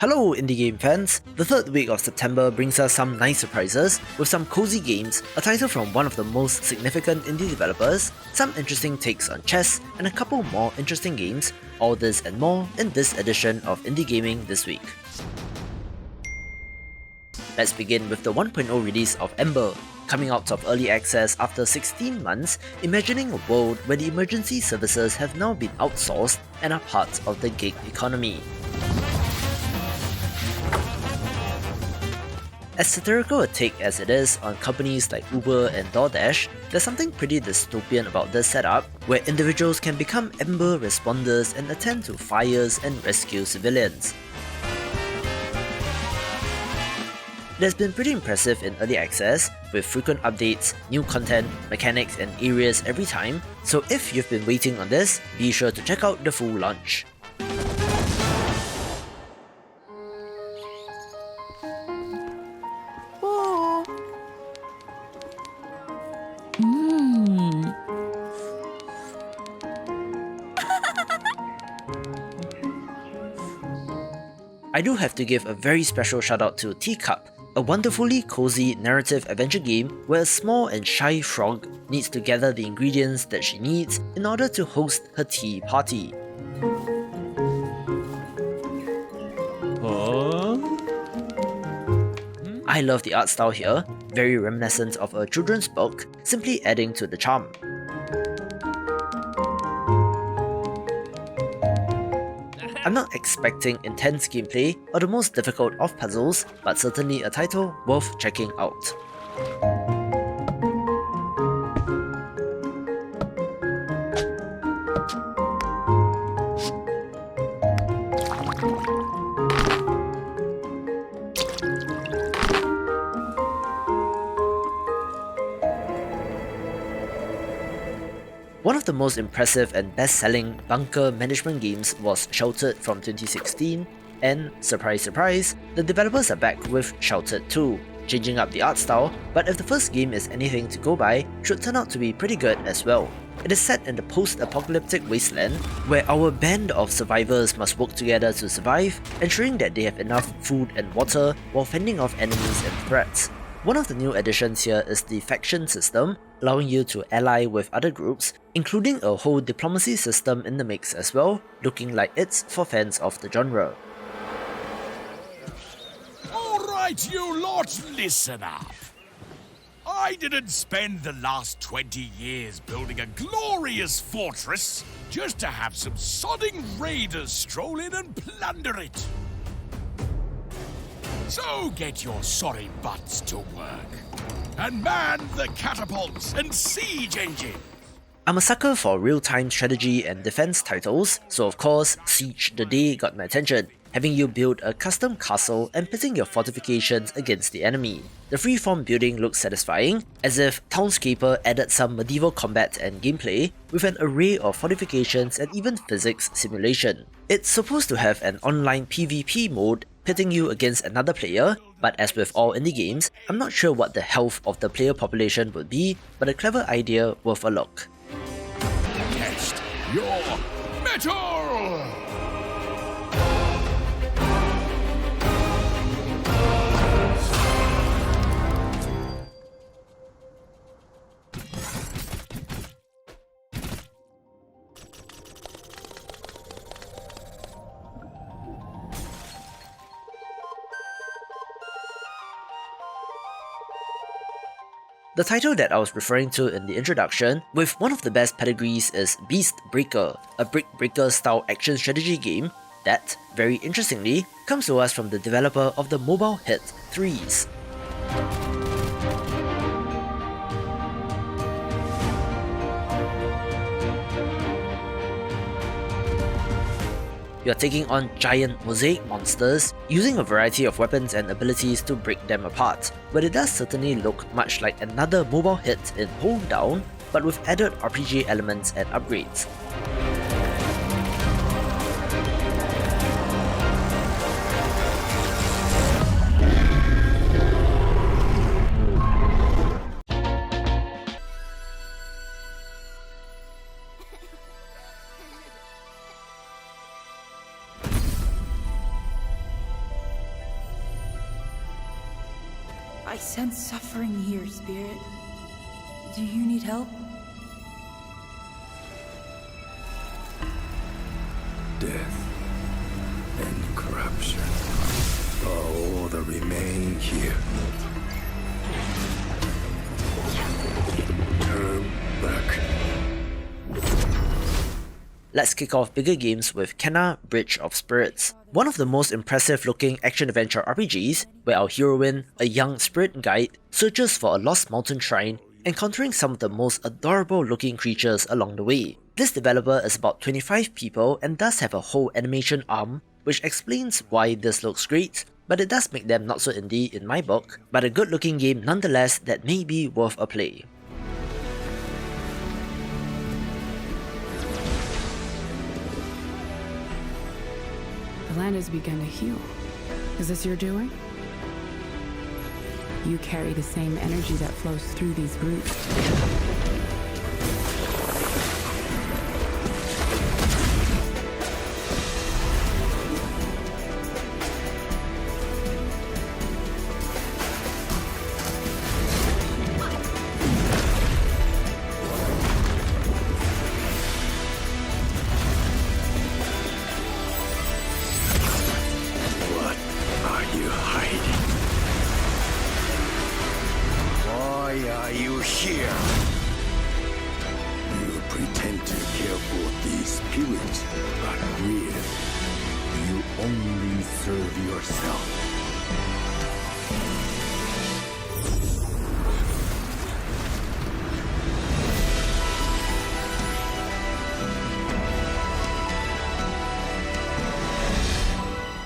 Hello indie game fans! The third week of September brings us some nice surprises, with some cozy games, a title from one of the most significant indie developers, some interesting takes on chess, and a couple more interesting games. All this and more in this edition of Indie Gaming this week. Let's begin with the 1.0 release of Embr. Coming out of early access after 16 months, imagining a world where the emergency services have now been outsourced and are part of the gig economy. As satirical a take as it is on companies like Uber and DoorDash, there's something pretty dystopian about this setup, where individuals can become Embr responders and attend to fires and rescue civilians. It has been pretty impressive in early access, with frequent updates, new content, mechanics and areas every time, so if you've been waiting on this, be sure to check out the full launch. I do have to give a very special shout out to Teacup, a wonderfully cozy narrative adventure game where a small and shy frog needs to gather the ingredients that she needs in order to host her tea party. I love the art style here, very reminiscent of a children's book, simply adding to the charm. I'm not expecting intense gameplay or the most difficult of puzzles, but certainly a title worth checking out. One of the most impressive and best-selling bunker management games was Sheltered from 2016, and surprise surprise, the developers are back with Sheltered II, changing up the art style, but if the first game is anything to go by, should turn out to be pretty good as well. It is set in the post-apocalyptic wasteland, where our band of survivors must work together to survive, ensuring that they have enough food and water while fending off enemies and threats. One of the new additions here is the faction system, allowing you to ally with other groups, including a whole diplomacy system in the mix as well, looking like it's for fans of the genre. Alright you lot, listen up. I didn't spend the last 20 years building a glorious fortress just to have some sodding raiders stroll in and plunder it. So get your sorry butts to work, and man the catapults and siege engine. I'm a sucker for real-time strategy and defense titles, so of course, Siege the Day got my attention, having you build a custom castle and pitting your fortifications against the enemy. The freeform building looks satisfying, as if Townscaper added some medieval combat and gameplay, with an array of fortifications and even physics simulation. It's supposed to have an online PvP mode, pitting you against another player, but as with all indie games, I'm not sure what the health of the player population would be, but a clever idea worth a look. Test your metal! The title that I was referring to in the introduction, with one of the best pedigrees, is Beast Breaker, a Brick Breaker style action strategy game that, very interestingly, comes to us from the developer of the mobile hit Threes. You're taking on giant mosaic monsters, using a variety of weapons and abilities to break them apart, but it does certainly look much like another mobile hit in Hold Down, but with added RPG elements and upgrades. I sense suffering here, Spirit. Do you need help? Death and corruption are all that remain here. Turn back. Let's kick off bigger games with Kena Bridge of Spirits, one of the most impressive looking action-adventure RPGs, where our heroine, a young spirit guide, searches for a lost mountain shrine, encountering some of the most adorable looking creatures along the way. This developer is about 25 people and does have a whole animation arm, which explains why this looks great, but it does make them not so indie in my book, but a good looking game nonetheless that may be worth a play. The land has begun to heal. Is this your doing? You carry the same energy that flows through these roots.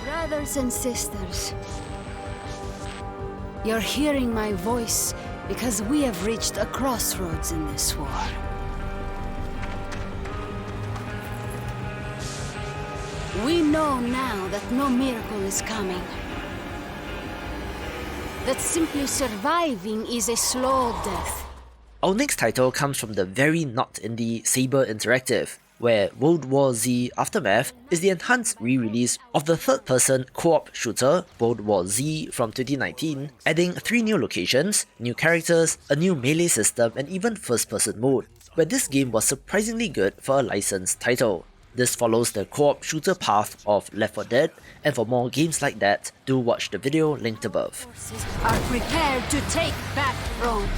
Brothers and sisters, you're hearing my voice because we have reached a crossroads in this war. We know now that no miracle is coming. That simply surviving is a slow death. Our next title comes from the very not indie Saber Interactive, where World War Z Aftermath is the enhanced re-release of the third-person co-op shooter World War Z from 2019, adding 3 new locations, new characters, a new melee system, and even first-person mode, where this game was surprisingly good for a licensed title. This follows the co-op shooter path of Left 4 Dead, and for more games like that, do watch the video linked above. Forces are prepared to take back Rome.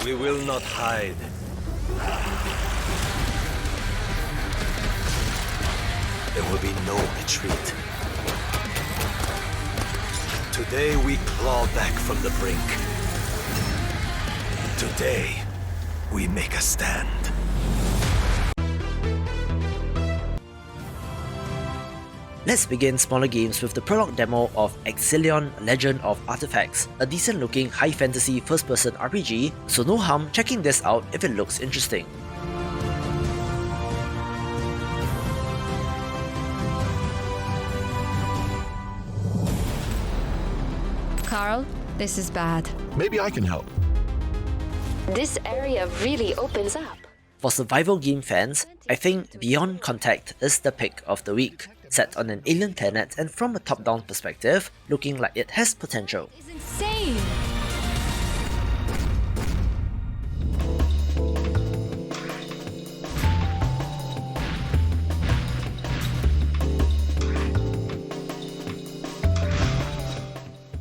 We will not hide. There will be no retreat. Today we claw back from the brink. Today we make a stand. Let's begin smaller games with the Prologue demo of Axilon Legend of Artifacts, a decent looking high fantasy first person RPG, so no harm checking this out if it looks interesting. Carl, this is bad. Maybe I can help. This area really opens up. For survival game fans, I think Beyond Contact is the pick of the week. Set on an alien planet and from a top-down perspective, looking like it has potential. It's insane!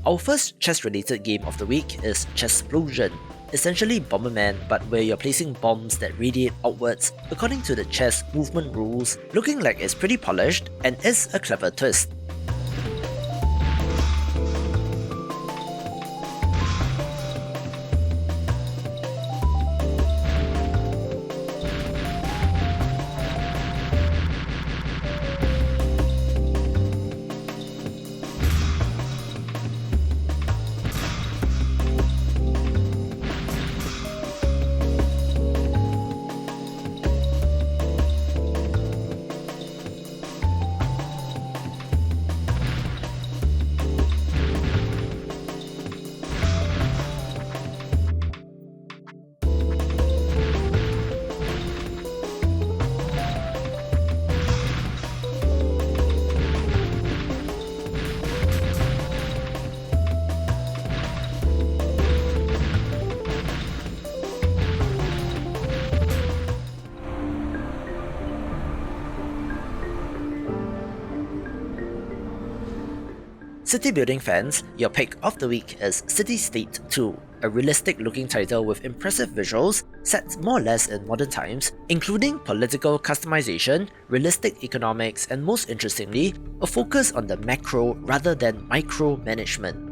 Our first chess-related game of the week is Chessplosion, essentially Bomberman but where you're placing bombs that radiate outwards according to the chess movement rules, looking like it's pretty polished and is a clever twist. city building fans, your pick of the week is Citystate II, a realistic looking title with impressive visuals, set more or less in modern times, including political customization, realistic economics, and most interestingly, a focus on the macro rather than micro management.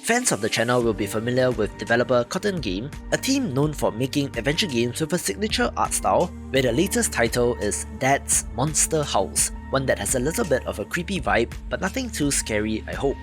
Fans of the channel will be familiar with developer Cotton Game, a team known for making adventure games with a signature art style, where the latest title is Dad's Monster House, one that has a little bit of a creepy vibe, but nothing too scary, I hope.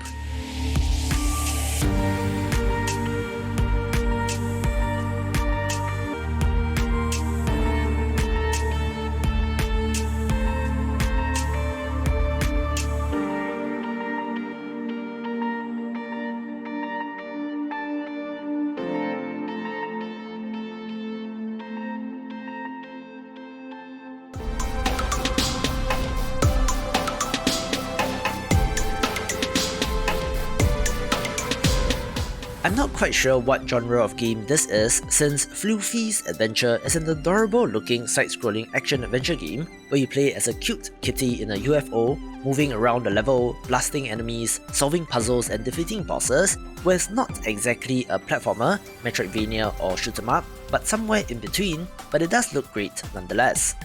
I'm not quite sure what genre of game this is, since Flewfie's Adventure is an adorable looking side-scrolling action-adventure game where you play as a cute kitty in a UFO, moving around the level, blasting enemies, solving puzzles and defeating bosses, where it's not exactly a platformer, Metroidvania or shoot 'em up, but somewhere in between, but it does look great nonetheless.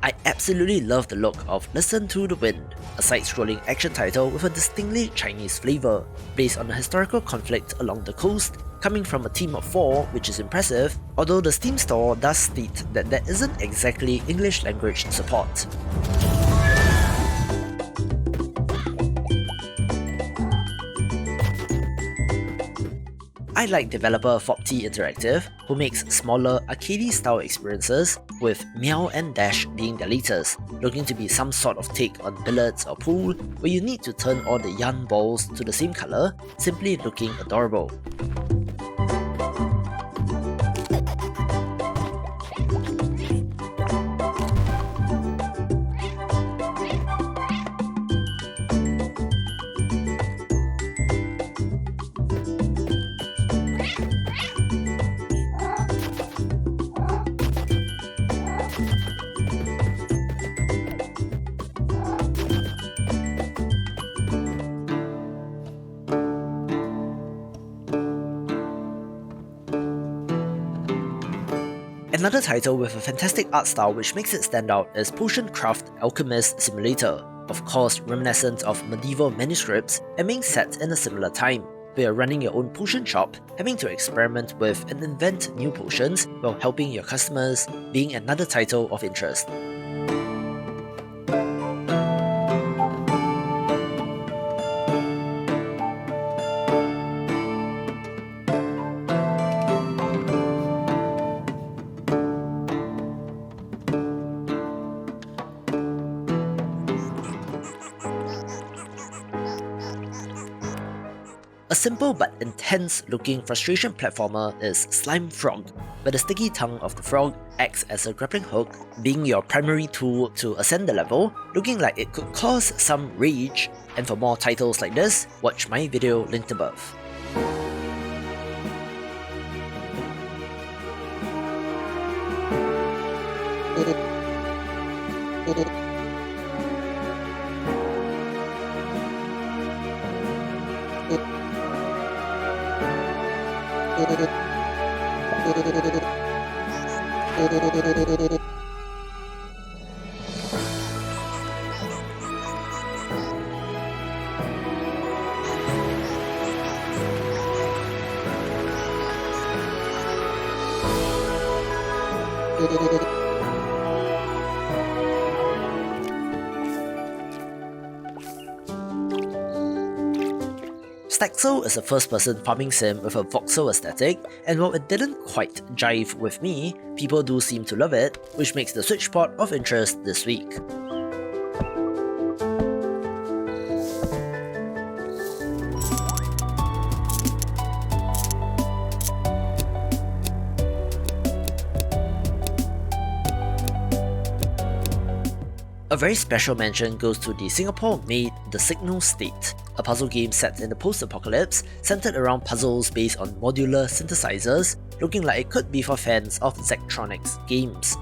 I absolutely love the look of Listen to the Wind, a side-scrolling action title with a distinctly Chinese flavour, based on a historical conflict along the coast, coming from a team of 4, which is impressive, although the Steam store does state that there isn't exactly English language support. I like developer Flewfie Interactive, who makes smaller arcade-style experiences, with Meow'n'Dash being their latest, looking to be some sort of take on billiards or pool, where you need to turn all the yarn balls to the same colour, simply looking adorable. Another title with a fantastic art style which makes it stand out is Potion Craft Alchemist Simulator, of course reminiscent of medieval manuscripts and being set in a similar time, where you're running your own potion shop, having to experiment with and invent new potions while helping your customers, being another title of interest. A simple but intense looking frustration platformer is Slimefrog, where the sticky tongue of the frog acts as a grappling hook, being your primary tool to ascend the level, looking like it could cause some rage. And for more titles like this, watch my video linked above. Staxel is a first-person farming sim with a voxel aesthetic, and while it didn't quite jive with me, people do seem to love it, which makes the Switch port of interest this week. A very special mention goes to the Singapore-made The Signal State, a puzzle game set in the post-apocalypse centered around puzzles based on modular synthesizers, looking like it could be for fans of Zachtronics games.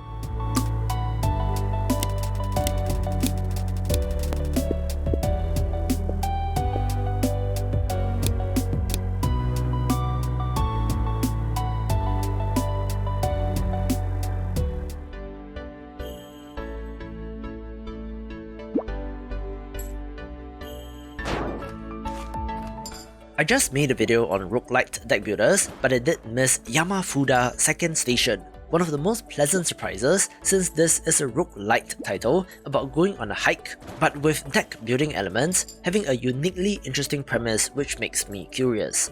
I just made a video on roguelite deck builders, but I did miss Yamafuda 2nd Station, one of the most pleasant surprises since this is a roguelite title about going on a hike, but with deck building elements, having a uniquely interesting premise which makes me curious.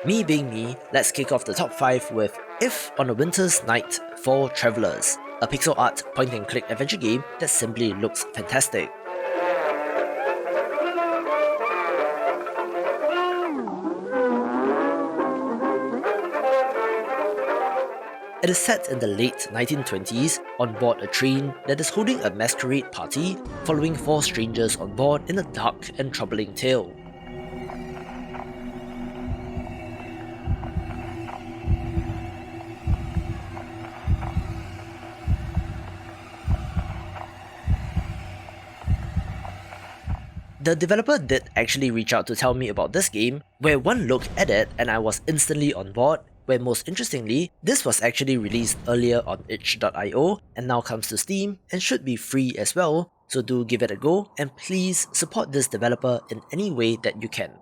Me being me, let's kick off the top 5 with If on a Winter's Night for Travelers, a pixel art point-and-click adventure game that simply looks fantastic. It is set in the late 1920s on board a train that is holding a masquerade party, following 4 strangers on board in a dark and troubling tale. The developer did actually reach out to tell me about this game, where one look at it and I was instantly on board, where most interestingly, this was actually released earlier on itch.io and now comes to Steam and should be free as well, so do give it a go and please support this developer in any way that you can.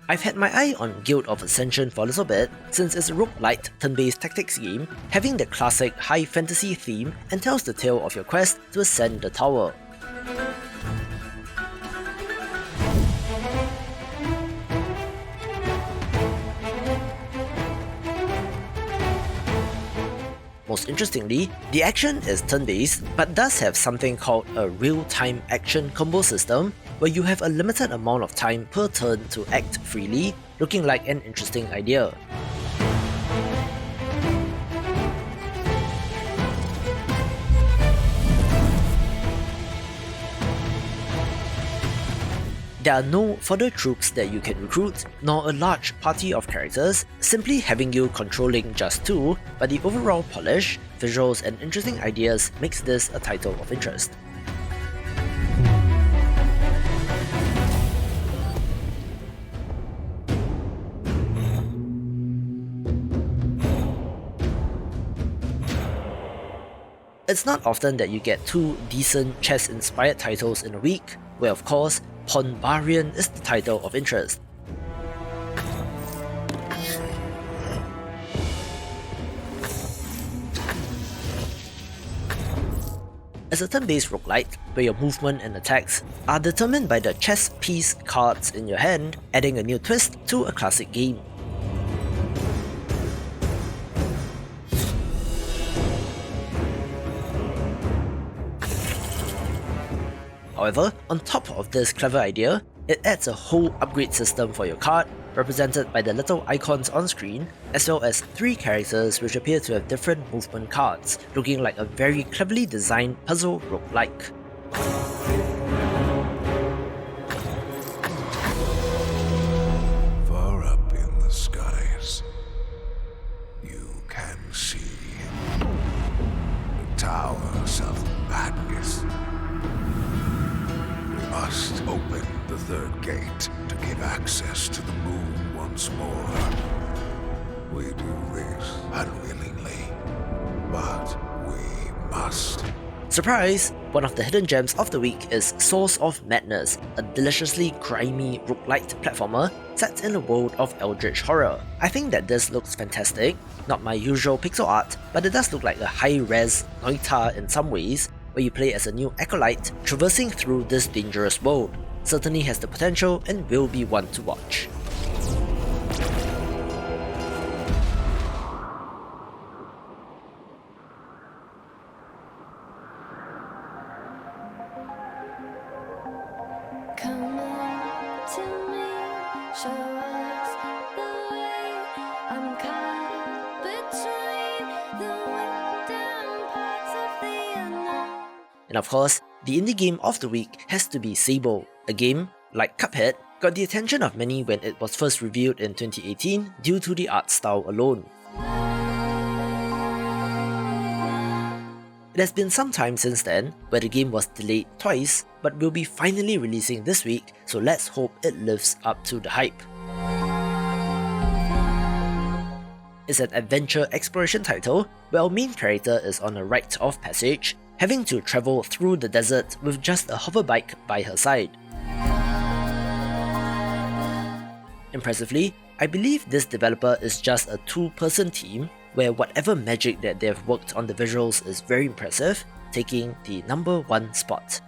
I've had my eye on Guild of Ascension for a little bit, since it's a roguelite turn-based tactics game, having the classic high fantasy theme and tells the tale of your quest to ascend the tower. Most interestingly, the action is turn-based, but does have something called a real-time action combo system, where you have a limited amount of time per turn to act freely, looking like an interesting idea. There are no further troops that you can recruit, nor a large party of characters, simply having you controlling just 2, but the overall polish, visuals and interesting ideas makes this a title of interest. It's not often that you get 2 decent chess-inspired titles in a week, where of course, Ponbarian is the title of interest. As a turn-based roguelite, where your movement and attacks are determined by the chess piece cards in your hand, adding a new twist to a classic game. However, on top of this clever idea, it adds a whole upgrade system for your card, represented by the little icons on screen, as well as 3 characters which appear to have different movement cards, looking like a very cleverly designed puzzle roguelike. Far up in the skies, you can see the towers of madness. We must open the 3rd gate to give access to the moon once more. We do this unwillingly, but we must. Surprise! One of the hidden gems of the week is Source of Madness, a deliciously grimy roguelite platformer set in a world of eldritch horror. I think that this looks fantastic, not my usual pixel art, but it does look like a high-res Noita in some ways, where you play as a new acolyte traversing through this dangerous world. Certainly has the potential and will be one to watch. Come on to me, show us the way. I'm caught between the wind and parts of the unknown. And of course, the indie game of the week has to be Sable, a game, like Cuphead, got the attention of many when it was first reviewed in 2018 due to the art style alone. It has been some time since then, where the game was delayed twice, but will be finally releasing this week, so let's hope it lives up to the hype. It's an adventure exploration title, where our main character is on a rite of passage, having to travel through the desert with just a hoverbike by her side. Impressively, I believe this developer is just a 2-person team, where whatever magic that they have worked on the visuals is very impressive, taking the #1 spot.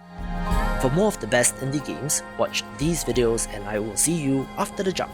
For more of the best indie games, watch these videos and I will see you after the jump.